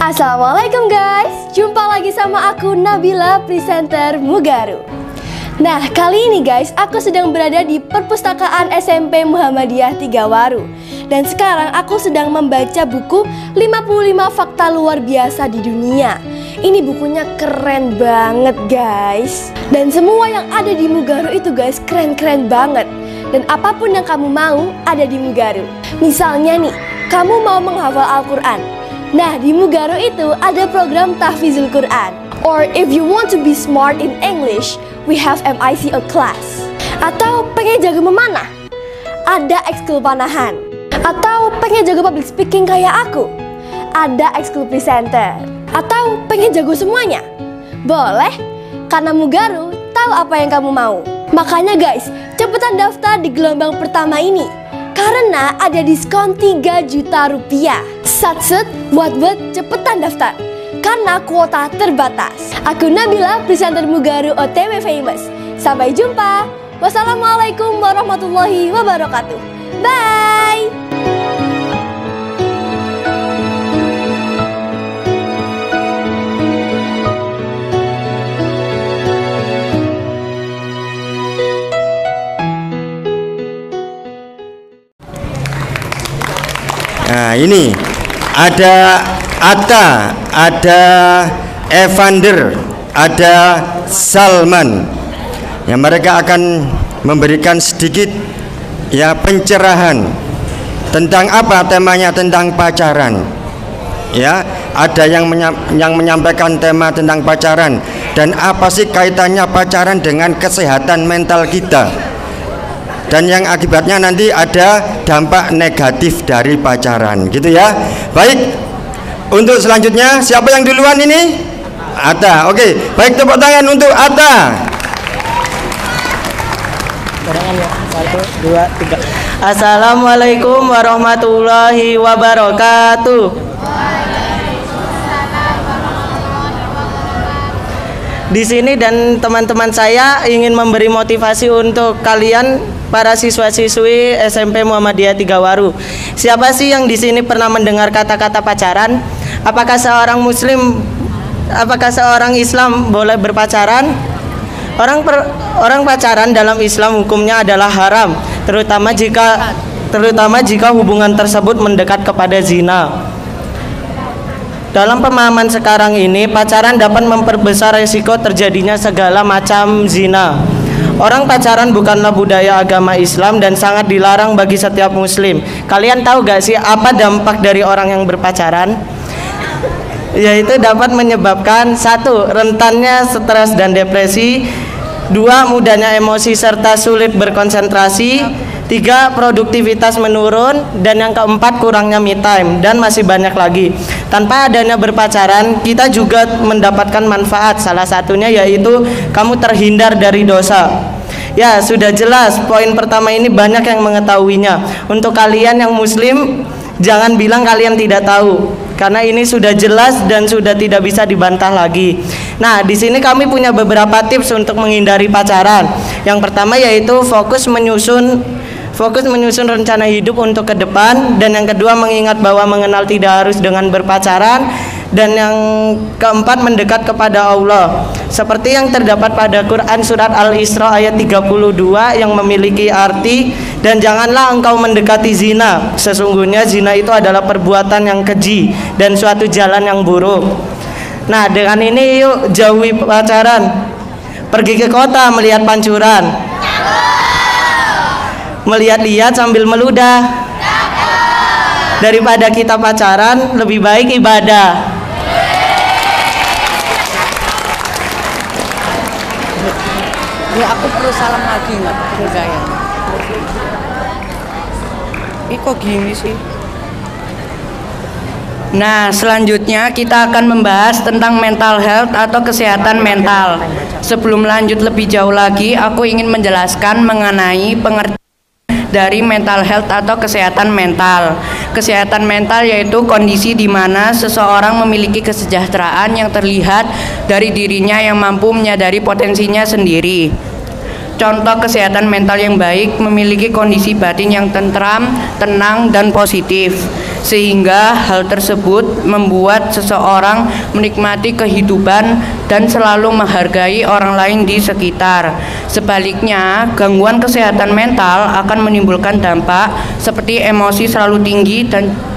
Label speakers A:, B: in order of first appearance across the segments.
A: Assalamualaikum guys, jumpa lagi sama aku Nabila, presenter Mugaru. Nah, kali ini guys, aku sedang berada di perpustakaan SMP Muhammadiyah Tigawaru. Dan sekarang aku sedang membaca buku 55 Fakta Luar Biasa di Dunia. Ini bukunya keren banget guys. Dan semua yang ada di Mugaru itu guys, keren-keren banget. Dan apapun yang kamu mau, ada di Mugaru. Misalnya nih, kamu mau menghafal Al-Quran. Nah, di Mugaru itu ada program Tahfizul Quran. Or if you want to be smart in English, we have MICO class. Atau pengen jago memanah? Ada ekskul panahan. Atau pengen jago public speaking kayak aku? Ada ekskul presenter. Atau pengen jago semuanya? Boleh, karena Mugaru tahu apa yang kamu mau. Makanya guys, cepetan daftar di gelombang pertama ini. Karena ada diskon 3 juta rupiah. Satset, buat cepetan daftar. Karena kuota terbatas. Aku Nabila, presenter Mugaru OTW Famous. Sampai jumpa. Wassalamualaikum warahmatullahi wabarakatuh. Bye.
B: Nah, ini ada Atta, ada Evander, ada Salman. Ya, mereka akan memberikan sedikit ya pencerahan tentang apa temanya, tentang pacaran. Ya, ada yang menyampaikan tema tentang pacaran dan apa sih kaitannya pacaran dengan kesehatan mental kita. Dan yang akibatnya nanti ada dampak negatif dari pacaran, gitu ya. Baik, untuk selanjutnya siapa yang duluan ini? Atta, oke. Baik, tepuk tangan untuk Atta.
C: 1, 2, 3. Assalamualaikum warahmatullahi wabarakatuh. Di sini dan teman-teman saya ingin memberi motivasi untuk kalian para siswa-siswi SMP Muhammadiyah Tigawaru. Siapa sih yang di sini pernah mendengar kata-kata pacaran? Apakah seorang Islam boleh berpacaran? Orang pacaran dalam Islam hukumnya adalah haram, terutama jika hubungan tersebut mendekat kepada zina. Dalam pemahaman sekarang ini, pacaran dapat memperbesar resiko terjadinya segala macam zina. Orang pacaran bukanlah budaya agama Islam dan sangat dilarang bagi setiap muslim. Kalian tahu gak sih apa dampak dari orang yang berpacaran? Yaitu dapat menyebabkan 1. Rentannya stres dan depresi, 2. Mudahnya emosi serta sulit berkonsentrasi, 3. Produktivitas menurun, dan yang keempat kurangnya me time, dan masih banyak lagi. Tanpa adanya berpacaran, kita juga mendapatkan manfaat. Salah satunya yaitu kamu terhindar dari dosa. Ya, sudah jelas. Poin pertama ini banyak yang mengetahuinya. Untuk kalian yang muslim, jangan bilang kalian tidak tahu, karena ini sudah jelas dan sudah tidak bisa dibantah lagi. Nah, di sini kami punya beberapa tips untuk menghindari pacaran. Yang pertama yaitu fokus menyusun rencana hidup untuk ke depan, dan yang kedua mengingat bahwa mengenal tidak harus dengan berpacaran, dan yang keempat mendekat kepada Allah seperti yang terdapat pada Quran surat Al-Isra ayat 32 yang memiliki arti, dan janganlah engkau mendekati zina, sesungguhnya zina itu adalah perbuatan yang keji dan suatu jalan yang buruk. Nah, dengan ini yuk jauhi pacaran. Pergi ke kota melihat pancuran, melihat-lihat sambil meludah. Daripada kita pacaran, lebih baik ibadah.
D: Ya, aku perlu salam lagi nggak perlu gaya. Ini kok gini sih? Nah, selanjutnya kita akan membahas tentang mental health atau kesehatan mental. Sebelum lanjut lebih jauh lagi, aku ingin menjelaskan mengenai pengertian dari mental health atau kesehatan mental. Kesehatan mental yaitu kondisi di mana seseorang memiliki kesejahteraan yang terlihat dari dirinya yang mampu menyadari potensinya sendiri. Contoh kesehatan mental yang baik memiliki kondisi batin yang tentram, tenang, dan positif. sehingga hal tersebut membuat seseorang menikmati kehidupan dan selalu menghargai orang lain di sekitar. Sebaliknya, gangguan kesehatan mental akan menimbulkan dampak seperti emosi selalu tinggi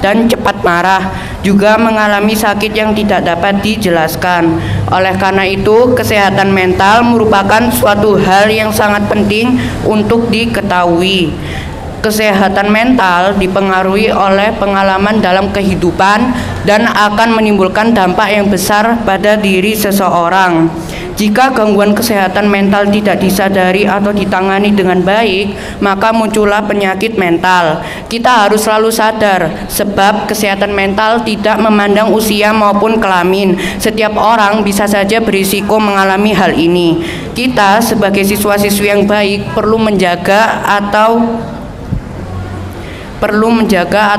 D: dan cepat marah, juga mengalami sakit yang tidak dapat dijelaskan. Oleh karena itu, kesehatan mental merupakan suatu hal yang sangat penting untuk diketahui. Kesehatan mental dipengaruhi oleh pengalaman dalam kehidupan dan akan menimbulkan dampak yang besar pada diri seseorang. Jika gangguan kesehatan mental tidak disadari atau ditangani dengan baik, maka muncullah penyakit mental. Kita harus selalu sadar, sebab kesehatan mental tidak memandang usia maupun kelamin. Setiap orang bisa saja berisiko mengalami hal ini. Kita sebagai siswa-siswi yang baik perlu menjaga atau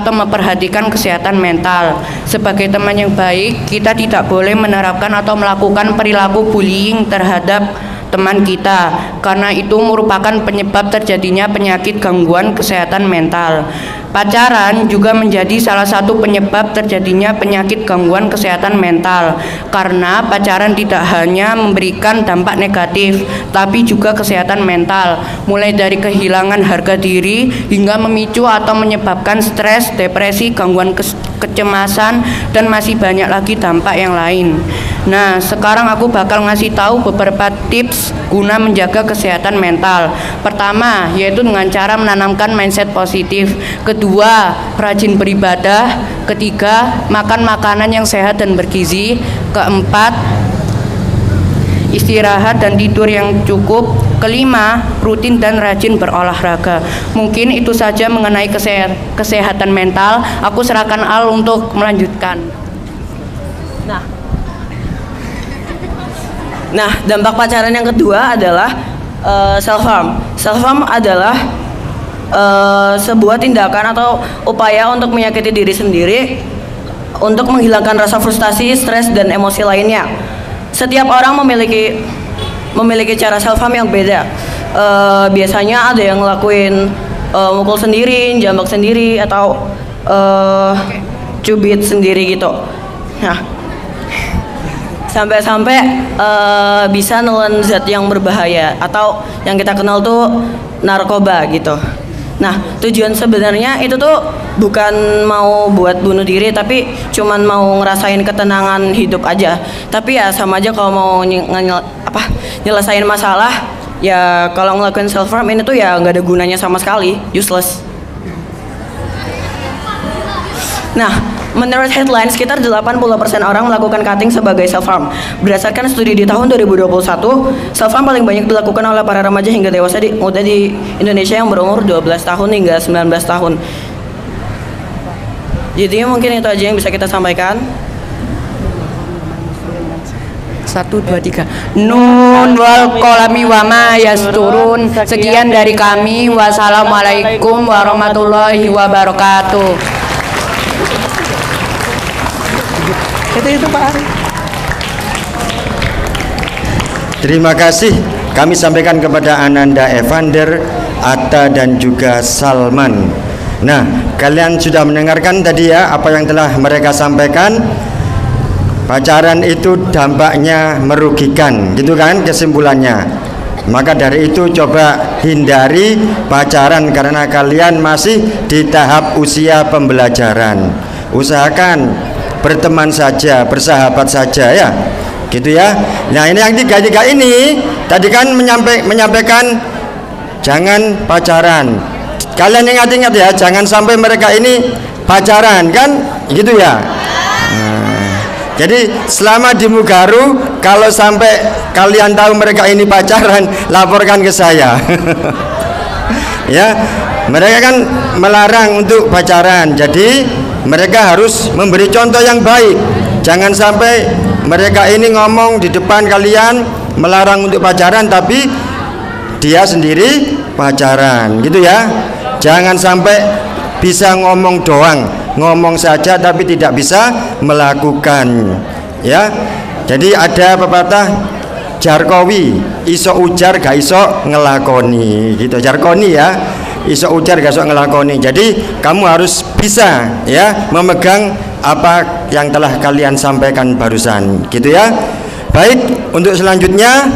D: memperhatikan kesehatan mental. Sebagai teman yang baik, kita tidak boleh menerapkan atau melakukan perilaku bullying terhadap teman kita, karena itu merupakan penyebab terjadinya penyakit gangguan kesehatan mental. Pacaran juga menjadi salah satu penyebab terjadinya penyakit gangguan kesehatan mental, karena pacaran tidak hanya memberikan dampak negatif, tapi juga kesehatan mental, mulai dari kehilangan harga diri hingga memicu atau menyebabkan stres, depresi, gangguan kecemasan, dan masih banyak lagi dampak yang lain. Nah, sekarang aku bakal ngasih tahu beberapa tips guna menjaga kesehatan mental. Pertama, yaitu dengan cara menanamkan mindset positif. Kedua, rajin beribadah. Ketiga, makan makanan yang sehat dan bergizi. Keempat, istirahat dan tidur yang cukup. Kelima, rutin dan rajin berolahraga. Mungkin itu saja mengenai kesehatan mental. Aku serahkan Al untuk melanjutkan.
C: Nah, dampak pacaran yang kedua adalah self-harm. Self-harm adalah sebuah tindakan atau upaya untuk menyakiti diri sendiri untuk menghilangkan rasa frustasi, stres, dan emosi lainnya. Setiap orang memiliki cara self-harm yang beda. Biasanya ada yang ngelakuin mukul sendiri, jambak sendiri, atau cubit sendiri gitu. Nah, sampai-sampai bisa nelen zat yang berbahaya atau yang kita kenal tuh narkoba gitu. Nah, tujuan sebenarnya itu tuh bukan mau buat bunuh diri, tapi cuman mau ngerasain ketenangan hidup aja. Tapi ya sama aja kalau mau nyelesain masalah, ya kalau ngelakuin self harm ini tuh ya nggak ada gunanya sama sekali, useless. Nah, menurut headline, sekitar 80% orang melakukan cutting sebagai self-harm. Berdasarkan studi di tahun 2021, self-harm paling banyak dilakukan oleh para remaja hingga dewasa muda di Indonesia yang berumur 12 tahun hingga 19 tahun. Jadi mungkin itu aja yang bisa kita sampaikan.
D: 1, 2, 3. Nun wal qalami wa ma yasturun. Sekian dari kami. Wassalamualaikum warahmatullahi wabarakatuh.
C: Itu Pak Ari.
B: Terima kasih kami sampaikan kepada Ananda Evander, Atta, dan juga Salman. Nah, kalian sudah mendengarkan tadi ya apa yang telah mereka sampaikan. Pacaran itu dampaknya merugikan, gitu kan kesimpulannya. Maka dari itu coba hindari pacaran karena kalian masih di tahap usia pembelajaran. Usahakan berteman saja, bersahabat saja ya, gitu ya. Nah, ini yang tiga ini tadi kan menyampaikan jangan pacaran. Kalian ingat-ingat ya, jangan sampai mereka ini pacaran kan, gitu ya. Nah, jadi selama di Mugaru, kalau sampai kalian tahu mereka ini pacaran, laporkan ke saya. Ya, mereka kan melarang untuk pacaran, jadi mereka harus memberi contoh yang baik. Jangan sampai mereka ini ngomong di depan kalian melarang untuk pacaran, tapi dia sendiri pacaran, gitu ya. Jangan sampai bisa ngomong doang, ngomong saja tapi tidak bisa melakukan, ya. Jadi ada pepatah Jarkowi, iso ujar gak iso ngelakoni, gitu. Jarkoni ya. iso ujar gak iso ngelakoni. Jadi kamu harus bisa ya memegang apa yang telah kalian sampaikan barusan, gitu ya. Baik, untuk selanjutnya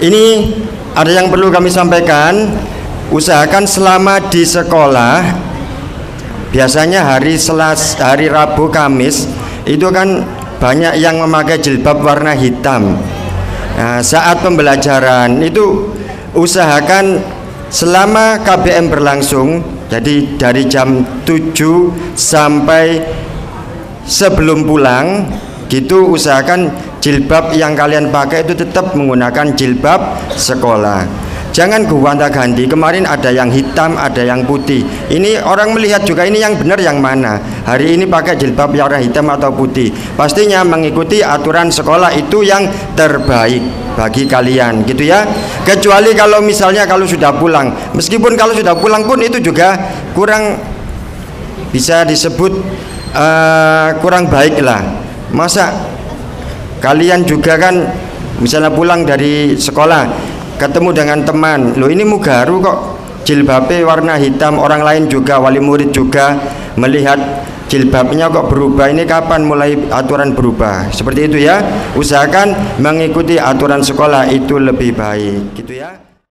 B: ini ada yang perlu kami sampaikan. Usahakan selama di sekolah, biasanya hari Rabu, Kamis itu kan banyak yang memakai jilbab warna hitam. Nah, saat pembelajaran itu usahakan selama KBM berlangsung, jadi dari jam 7 sampai sebelum pulang gitu, usahakan jilbab yang kalian pakai itu tetap menggunakan jilbab sekolah. Jangan gonta-ganti. Kemarin ada yang hitam, ada yang putih. Ini orang melihat juga ini yang benar yang mana. Hari ini pakai jilbab warna hitam atau putih. Pastinya mengikuti aturan sekolah itu yang terbaik bagi kalian, gitu ya. Kecuali kalau misalnya kalau sudah pulang. Meskipun kalau sudah pulang pun itu juga kurang bisa disebut kurang baik lah. Masa kalian juga kan misalnya pulang dari sekolah ketemu dengan teman, loh ini Mugaru kok jilbabnya warna hitam, orang lain juga, wali murid juga melihat jilbabnya kok berubah, ini kapan mulai aturan berubah? Seperti itu ya. Usahakan mengikuti aturan sekolah itu lebih baik, gitu ya.